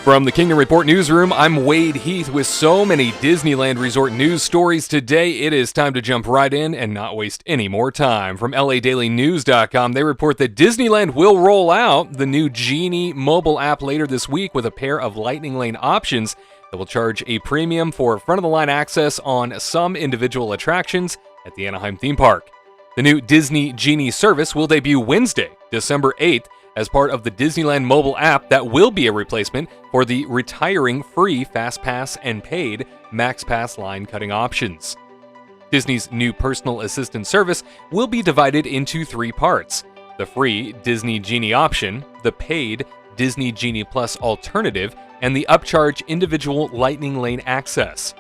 From the Kingdom Report newsroom, I'm Wade Heath with so many Disneyland Resort news stories today. It is time to jump right in and not waste any more time. From LADailyNews.com, they report that Disneyland will roll out the new Genie mobile app later this week with a pair of Lightning Lane options that will charge a premium for front-of-the-line access on some individual attractions at the Anaheim theme park. The new Disney Genie service will debut Wednesday, December 8th, as part of the Disneyland mobile app that will be a replacement for the retiring free Fast Pass and paid Max Pass line cutting options. Disney's new personal assistant service will be divided into three parts: the free Disney Genie option, the paid Disney Genie Plus alternative, and the upcharge individual Lightning Lane access.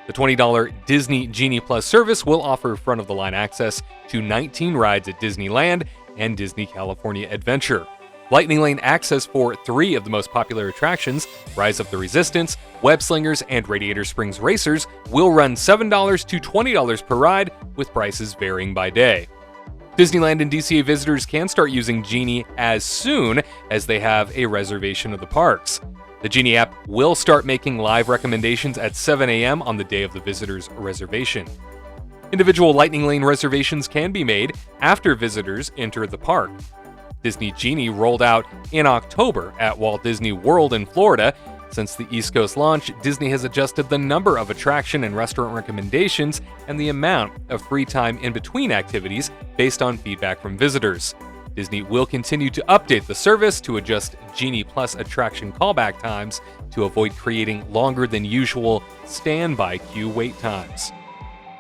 The $20 Disney Genie Plus service will offer front-of-the-line access to 19 rides at Disneyland and Disney California Adventure. Lightning Lane access for three of the most popular attractions, Rise of the Resistance, Web Slingers, and Radiator Springs Racers, will run $7 to $20 per ride, with prices varying by day. Disneyland and DCA visitors can start using Genie as soon as they have a reservation of the parks. The Genie app will start making live recommendations at 7 a.m. on the day of the visitor's reservation. Individual Lightning Lane reservations can be made after visitors enter the park. Disney Genie rolled out in October at Walt Disney World in Florida. Since the East Coast launch, Disney has adjusted the number of attraction and restaurant recommendations and the amount of free time in between activities based on feedback from visitors. Disney will continue to update the service to adjust Genie Plus attraction callback times to avoid creating longer than usual standby queue wait times.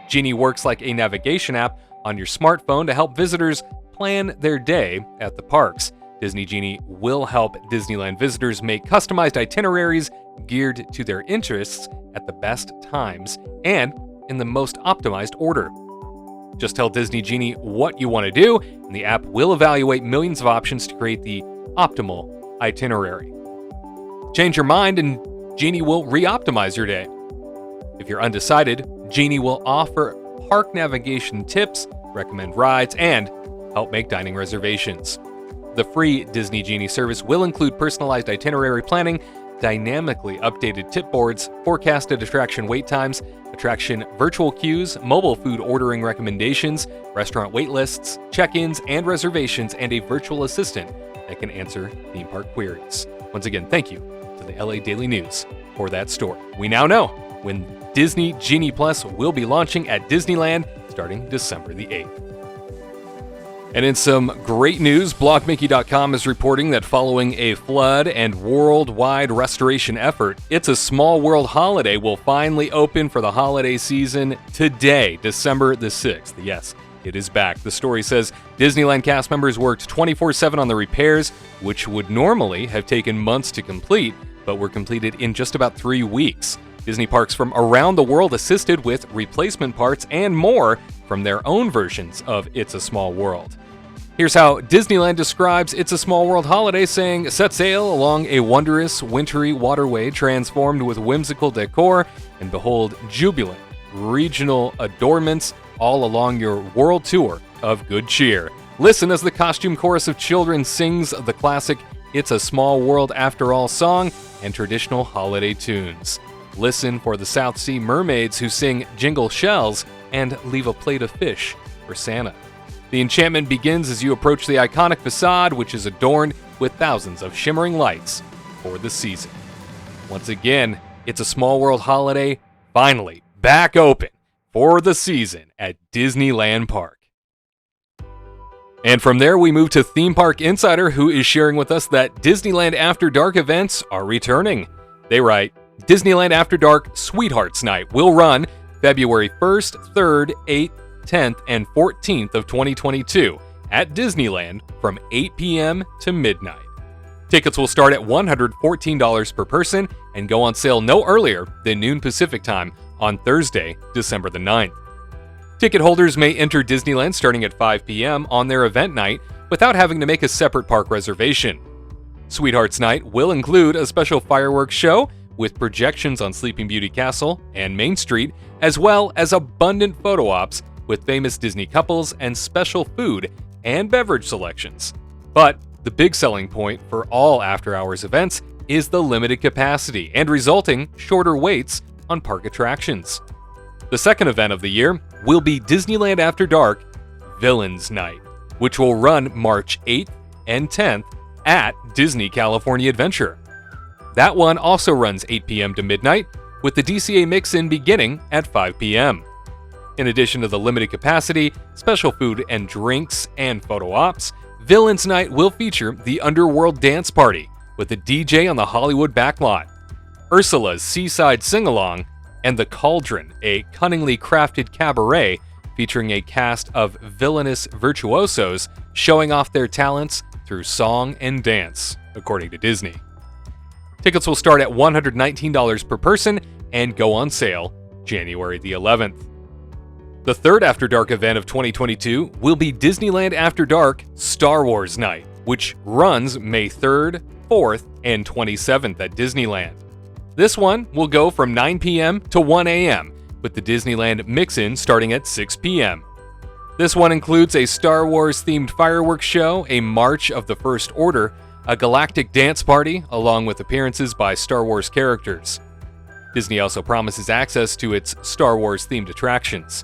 Genie works like a navigation app on your smartphone to help visitors plan their day at the parks. Disney Genie will help Disneyland visitors make customized itineraries geared to their interests at the best times and in the most optimized order. Just tell Disney Genie what you want to do, and the app will evaluate millions of options to create the optimal itinerary. Change your mind, and Genie will re-optimize your day. If you're undecided, Genie will offer park navigation tips, recommend rides, and help make dining reservations. The free Disney Genie service will include personalized itinerary planning, dynamically updated tip boards, forecasted attraction wait times, attraction virtual queues, mobile food ordering recommendations, restaurant wait lists, check-ins and reservations, and a virtual assistant that can answer theme park queries. Once again, thank you to the LA Daily News for that story. We now know when Disney Genie Plus will be launching at Disneyland starting December the 8th. And in some great news, BlogMickey.com is reporting that following a flood and worldwide restoration effort, It's a Small World holiday will finally open for the holiday season today, December the 6th. Yes, it is back. The story says Disneyland cast members worked 24/7 on the repairs, which would normally have taken months to complete, but were completed in just about 3 weeks. Disney parks from around the world assisted with replacement parts and more from their own versions of It's a Small World. Here's how Disneyland describes It's a Small World holiday, saying, "Set sail along a wondrous, wintry waterway transformed with whimsical decor, and behold jubilant regional adornments all along your world tour of good cheer. Listen as the costume chorus of children sings the classic It's a Small World After All song and traditional holiday tunes. Listen for the South Sea mermaids who sing Jingle Shells and leave a plate of fish for Santa. The enchantment begins as you approach the iconic facade, which is adorned with thousands of shimmering lights for the season." Once again, It's a Small World holiday finally back open for the season at Disneyland Park. And from there, we move to Theme Park Insider, who is sharing with us that Disneyland After Dark events are returning. They write, Disneyland After Dark Sweethearts Night will run February 1st, 3rd, 8th, 10th, and 14th of 2022 at Disneyland from 8 p.m. to midnight. Tickets will start at $114 per person and go on sale no earlier than noon Pacific time on Thursday, December the 9th. Ticket holders may enter Disneyland starting at 5 p.m. on their event night without having to make a separate park reservation. Sweethearts Night will include a special fireworks show with projections on Sleeping Beauty Castle and Main Street, as well as abundant photo ops with famous Disney couples and special food and beverage selections. But the big selling point for all after-hours events is the limited capacity and resulting shorter waits on park attractions. The second event of the year will be Disneyland After Dark Villains Night, which will run March 8th and 10th at Disney California Adventure. That one also runs 8 p.m. to midnight, with the DCA mix-in beginning at 5 p.m. In addition to the limited capacity, special food and drinks, and photo ops, Villains Night will feature the Underworld Dance Party with a DJ on the Hollywood backlot, Ursula's Seaside Sing-Along, and The Cauldron, a cunningly crafted cabaret featuring a cast of villainous virtuosos showing off their talents through song and dance, according to Disney. Tickets will start at $119 per person and go on sale January the 11th. The third After Dark event of 2022 will be Disneyland After Dark Star Wars Night, which runs May 3rd, 4th, and 27th at Disneyland. This one will go from 9 p.m. to 1 a.m., with the Disneyland mix-in starting at 6 p.m. This one includes a Star Wars-themed fireworks show, a March of the First Order, a galactic dance party, along with appearances by Star Wars characters. Disney also promises access to its Star Wars-themed attractions.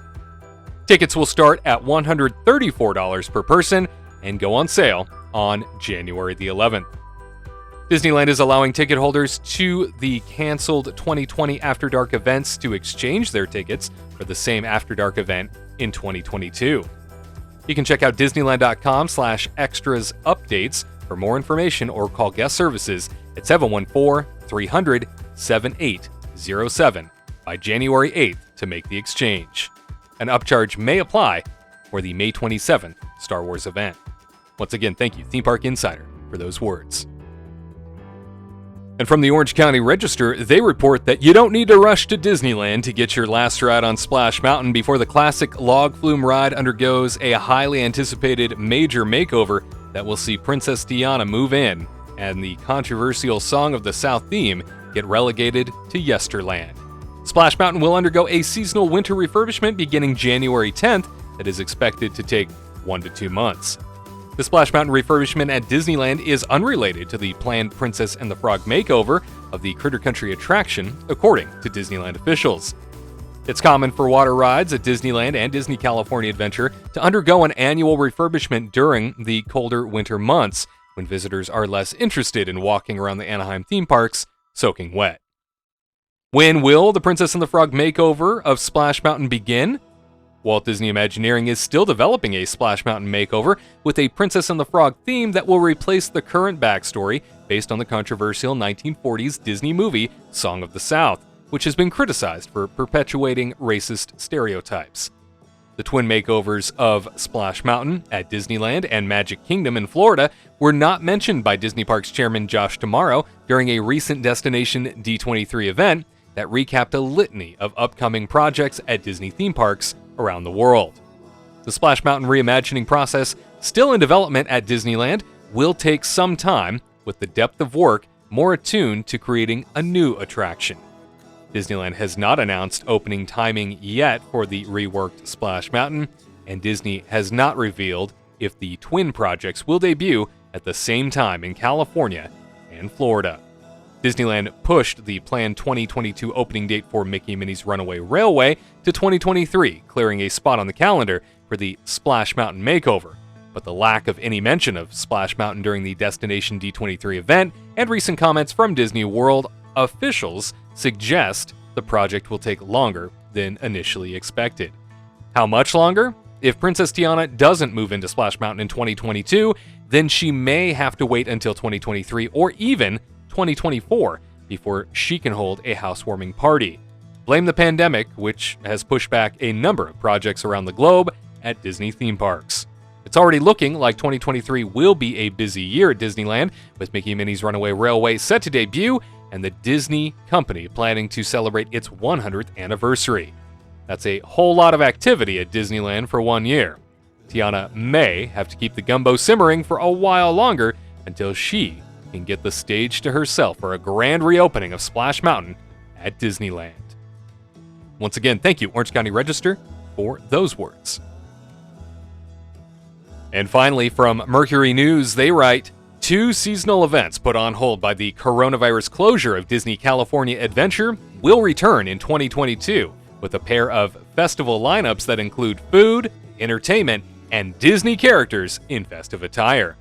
Tickets will start at $134 per person and go on sale on January the 11th. Disneyland is allowing ticket holders to the canceled 2020 After Dark events to exchange their tickets for the same After Dark event in 2022. You can check out disneyland.com/extras updates for more information or call guest services at 714-300-7807 by January 8th to make the exchange. An upcharge may apply for the May 27th Star Wars event. Once again, thank you, Theme Park Insider, for those words. And from the Orange County Register, they report that you don't need to rush to Disneyland to get your last ride on Splash Mountain before the classic log flume ride undergoes a highly anticipated major makeover that will see Princess Tiana move in and the controversial Song of the South theme get relegated to Yesterland. Splash Mountain will undergo a seasonal winter refurbishment beginning January 10th that is expected to take 1 to 2 months. The Splash Mountain refurbishment at Disneyland is unrelated to the planned Princess and the Frog makeover of the Critter Country attraction, according to Disneyland officials. It's common for water rides at Disneyland and Disney California Adventure to undergo an annual refurbishment during the colder winter months, when visitors are less interested in walking around the Anaheim theme parks soaking wet. When will the Princess and the Frog makeover of Splash Mountain begin? Walt Disney Imagineering is still developing a Splash Mountain makeover with a Princess and the Frog theme that will replace the current backstory based on the controversial 1940s Disney movie Song of the South, which has been criticized for perpetuating racist stereotypes. The twin makeovers of Splash Mountain at Disneyland and Magic Kingdom in Florida were not mentioned by Disney Parks chairman Josh D'Amaro during a recent Destination D23 event that recapped a litany of upcoming projects at Disney theme parks around the world. The Splash Mountain reimagining process, still in development at Disneyland, will take some time, with the depth of work more attuned to creating a new attraction. Disneyland has not announced opening timing yet for the reworked Splash Mountain, and Disney has not revealed if the twin projects will debut at the same time in California and Florida. Disneyland pushed the planned 2022 opening date for Mickey and Minnie's Runaway Railway to 2023, clearing a spot on the calendar for the Splash Mountain makeover. But the lack of any mention of Splash Mountain during the Destination D23 event and recent comments from Disney World officials suggest the project will take longer than initially expected. How much longer? If Princess Tiana doesn't move into Splash Mountain in 2022, then she may have to wait until 2023 or even 2024 before she can hold a housewarming party. Blame the pandemic, which has pushed back a number of projects around the globe at Disney theme parks. It's already looking like 2023 will be a busy year at Disneyland, with Mickey and Minnie's Runaway Railway set to debut and the Disney Company planning to celebrate its 100th anniversary. That's a whole lot of activity at Disneyland for 1 year. Tiana may have to keep the gumbo simmering for a while longer until she can get the stage to herself for a grand reopening of Splash Mountain at Disneyland. Once again, thank you, Orange County Register, for those words. And finally, from Mercury News, they write, Two seasonal events put on hold by the coronavirus closure of Disney California Adventure will return in 2022 with a pair of festival lineups that include food, entertainment, and Disney characters in festive attire.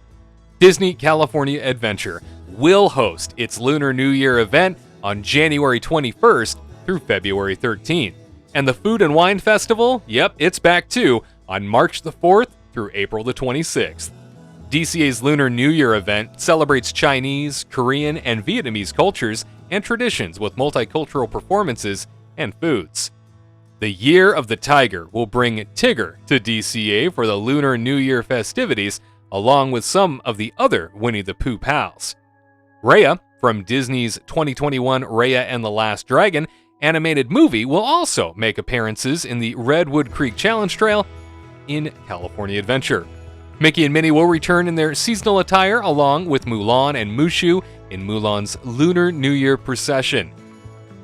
Disney California Adventure will host its Lunar New Year event on January 21st through February 13th. And the Food and Wine Festival, yep, it's back too, on March the 4th through April the 26th. DCA's Lunar New Year event celebrates Chinese, Korean, and Vietnamese cultures and traditions with multicultural performances and foods. The Year of the Tiger will bring Tigger to DCA for the Lunar New Year festivities, along with some of the other Winnie the Pooh pals. Raya, from Disney's 2021 Raya and the Last Dragon animated movie, will also make appearances in the Redwood Creek Challenge Trail in California Adventure. Mickey and Minnie will return in their seasonal attire along with Mulan and Mushu in Mulan's Lunar New Year procession.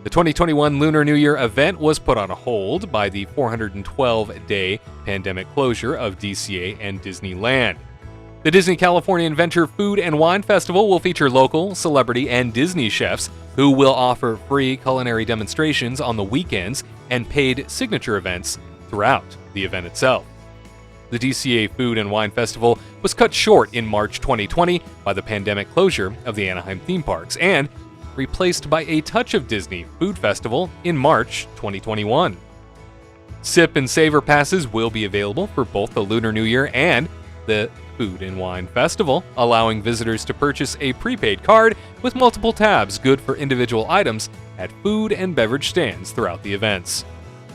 The 2021 Lunar New Year event was put on hold by the 412-day pandemic closure of DCA and Disneyland. The Disney California Adventure Food and Wine Festival will feature local, celebrity, and Disney chefs who will offer free culinary demonstrations on the weekends and paid signature events throughout the event itself. The DCA Food and Wine Festival was cut short in March 2020 by the pandemic closure of the Anaheim theme parks and replaced by a Touch of Disney Food Festival in March 2021. Sip and Savor passes will be available for both the Lunar New Year and the Food and Wine Festival, allowing visitors to purchase a prepaid card with multiple tabs good for individual items at food and beverage stands throughout the events.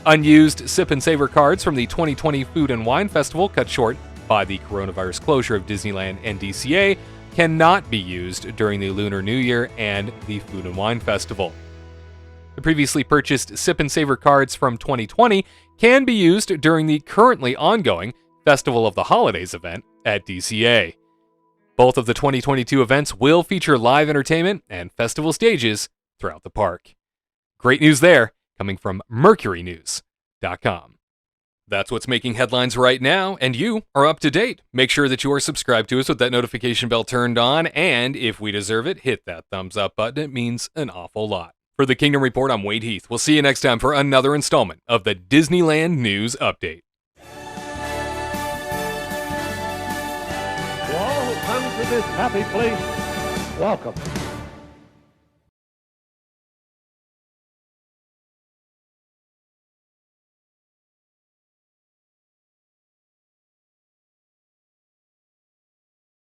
Unused Sip and Savor cards from the 2020 Food and Wine Festival, cut short by the coronavirus closure of Disneyland and DCA, cannot be used during the Lunar New Year and the Food and Wine Festival. The previously purchased Sip and Savor cards from 2020 can be used during the currently ongoing Festival of the Holidays event at DCA. Both of the 2022 events will feature live entertainment and festival stages throughout the park. Great news there, coming from MercuryNews.com. That's what's making headlines right now, and you are up to date. Make sure that you are subscribed to us with that notification bell turned on, and if we deserve it, hit that thumbs up button. It means an awful lot. For the Kingdom Report, I'm Wade Heath. We'll see you next time for another installment of the Disneyland News Update. To all who come to this happy place, welcome.